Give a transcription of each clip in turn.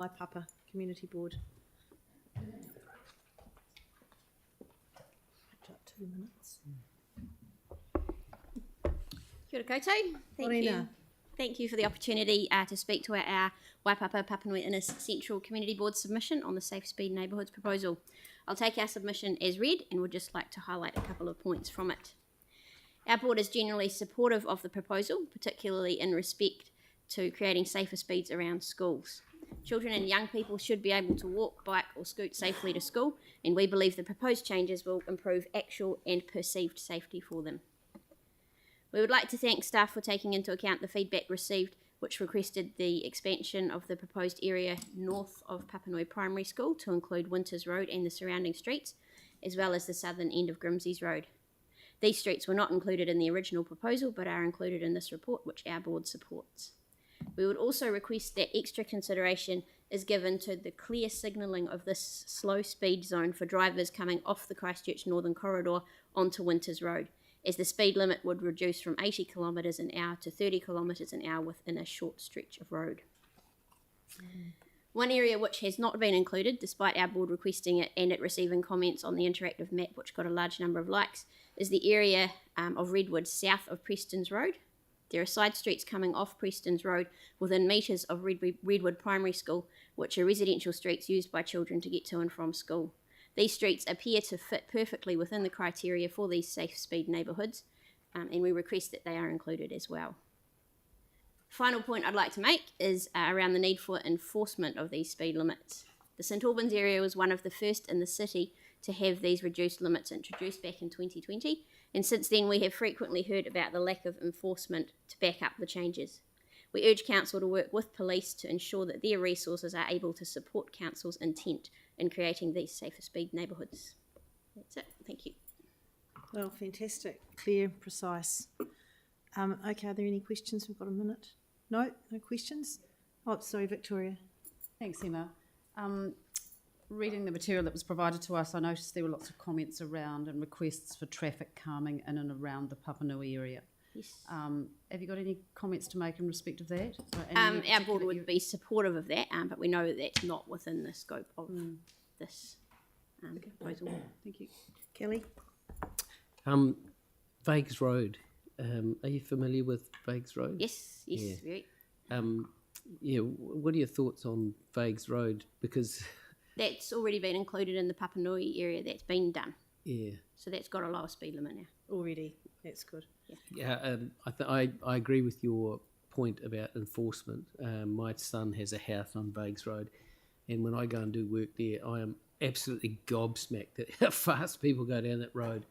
Waipara Community Board. 2 minutes. Kia ora koutou. Thank you for the opportunity to speak to our Waipara Papanui Inner Central Community Board submission on the Safe Speed Neighbourhoods proposal. I'll take our submission as read and would just like to highlight a couple of points from it. Our board is generally supportive of the proposal, particularly in respect to creating safer speeds around schools. Children and young people should be able to walk, bike or scoot safely to school, and we believe the proposed changes will improve actual and perceived safety for them. We would like to thank staff for taking into account the feedback received, which requested the expansion of the proposed area north of Papanui Primary School to include Winters Road and the surrounding streets, as well as the southern end of Grimsey's Road. These streets were not included in the original proposal, but are included in this report, which our board supports. We would also request that extra consideration is given to the clear signalling of this slow speed zone for drivers coming off the Christchurch Northern Corridor onto Winters Road, as the speed limit would reduce from 80 kilometres an hour to 30 kilometres an hour within a short stretch of road. One area which has not been included, despite our board requesting it and it receiving comments on the interactive map, which got a large number of likes, is the area of Redwood south of Prestons Road. There are side streets coming off Prestons Road within metres of Redwood Primary School, which are residential streets used by children to get to and from school. These streets appear to fit perfectly within the criteria for these safe speed neighbourhoods, and we request that they are included as well. Final point I'd like to make is around the need for enforcement of these speed limits. The St Albans area was one of the first in the city to have these reduced limits introduced back in 2020, and since then we have frequently heard about the lack of enforcement to back up the changes. We urge Council to work with police to ensure that their resources are able to support Council's intent in creating these safer speed neighbourhoods. That's it. Thank you. Well, fantastic. Clear, precise. Okay, are there any questions? We've got a minute. No questions? Oh, sorry, Victoria. Thanks, Emma. Reading the material that was provided to us, I noticed there were lots of comments around and requests for traffic calming in and around the Papanui area. Yes. Have you got any comments to make in respect of that? Our board would be supportive of that, but we know that that's not within the scope of this proposal. Thank you. Kelly? Vagues Road. Are you familiar with Vagues Road? Yes, Yeah. very. What are your thoughts on Vagues Road? Because That's already been included in the Papanui area. That's been done. yeah, So that's got a lower speed limit now. Already. That's good. I agree with your point about enforcement. My son has a house on Vagues Road, and when I go and do work there, I am absolutely gobsmacked at how fast people go down that road.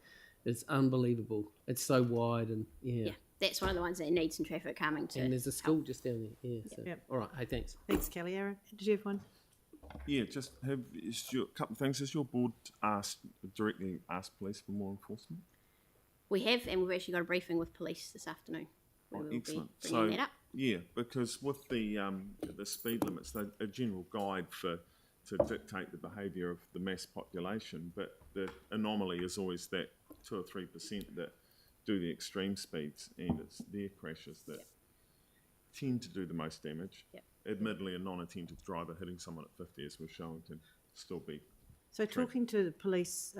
It's unbelievable. It's so wide, and Yeah, that's one of the ones that needs some traffic calming to. and there's a school just down there. Yeah. So. Yep. All right. Hey, thanks. Thanks, Kelly. Aaron, did you have one? Yeah, just a couple of things. Has your board directly asked police for more enforcement? We have, and we've actually got a briefing with police this afternoon. Where we will Excellent. be bringing that up. Yeah, because with the speed limits, they're a general guide to dictate the behaviour of the mass population, but the anomaly is always that 2 or 3% that do the extreme speeds, and it's their crashes that tend to do the most damage. Yep. Admittedly, a non-attentive driver hitting someone at 50, as we've shown, can still be. So talking to the police,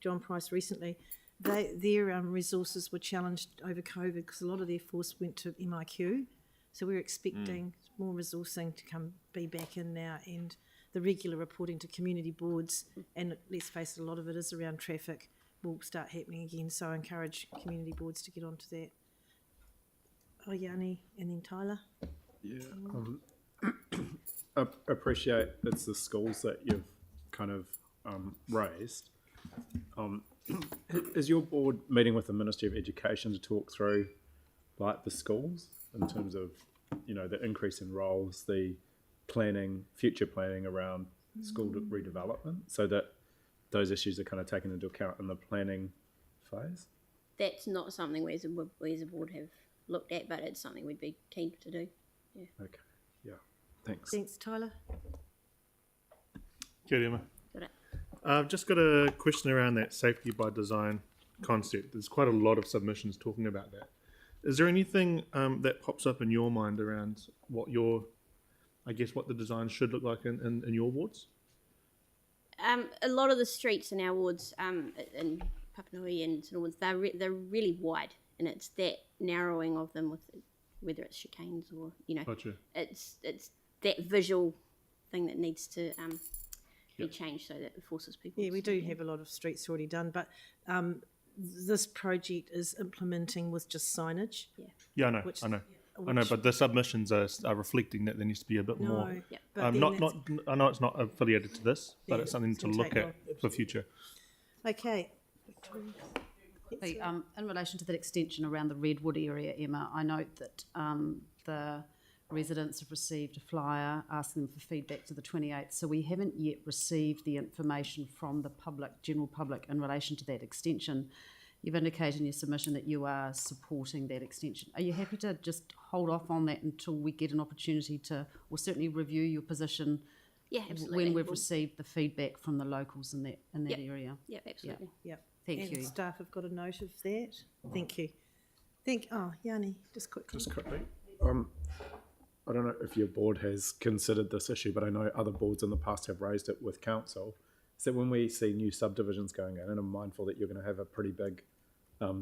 John Price, recently, their resources were challenged over COVID because a lot of their force went to MIQ. So we're expecting more resourcing to be back in now, and the regular reporting to community boards, and let's face it, a lot of it is around traffic, will start happening again. So I encourage community boards to get onto that. Oh, Yanni, and then Tyler. Yeah, I appreciate it's the schools that you've kind of raised. Is your board meeting with the Ministry of Education to talk through like the schools in terms of, the increase in roles, the planning, future planning around school redevelopment, so that those issues are kind of taken into account in the planning phase? That's not something we as a board have looked at, but it's something we'd be keen to do. Yeah. Okay, yeah, thanks. Thanks, Tyler. Kia ora, Emma. Got it. I've just got a question around that safety by design concept. There's quite a lot of submissions talking about that. Is there anything that pops up in your mind around what your I guess, what the design should look like in your wards? A lot of the streets in our wards, in Papanui and St Albans, they're really wide, and it's that narrowing of them with whether it's chicanes or Gotcha. it's that visual thing that needs to be changed so that it forces people. Yeah, we do have a lot of streets already done, but this project is implementing with just signage. Yeah, I know, Which- I know, but the submissions are reflecting that there needs to be a bit more. No, Yeah. but then Not, that's- I know it's not affiliated to this, but Yeah, it's something it's to gonna look take at for future. Okay. In relation to that extension around the Redwood area, Emma, I note that the residents have received a flyer asking them for feedback to the 28th, so we haven't yet received the information from the general public in relation to that extension. You've indicated in your submission that you are supporting that extension. Are you happy to just hold off on that until we get an opportunity to, or certainly review your position Yeah, absolutely. when we've received the feedback from the locals in that area? Yeah, absolutely. Yep. Thank And you. staff have got a note of that. Thank you. Yanni, just quickly. Just quickly, I don't know if your board has considered this issue, but I know other boards in the past have raised it with council. So when we see new subdivisions going in, and I'm mindful that you're going to have a pretty big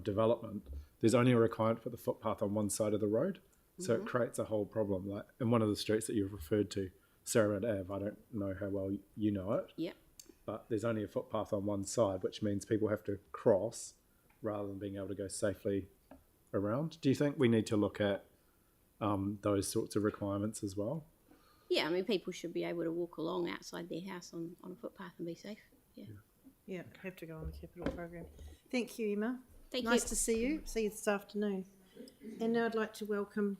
development, there's only a requirement for the footpath on one side of the road. So it creates a whole problem. Like in one of the streets that you've referred to, Sarah Ave, I don't know how well you know it, Yep. but there's only a footpath on one side, which means people have to cross rather than being able to go safely around. Do you think we need to look at those sorts of requirements as well? Yeah, I mean, people should be able to walk along outside their house on a footpath and be safe. Yeah. Yeah, have to go on the capital program. Thank you, Emma. Thank Nice you. to see you. See you this afternoon. And now I'd like to welcome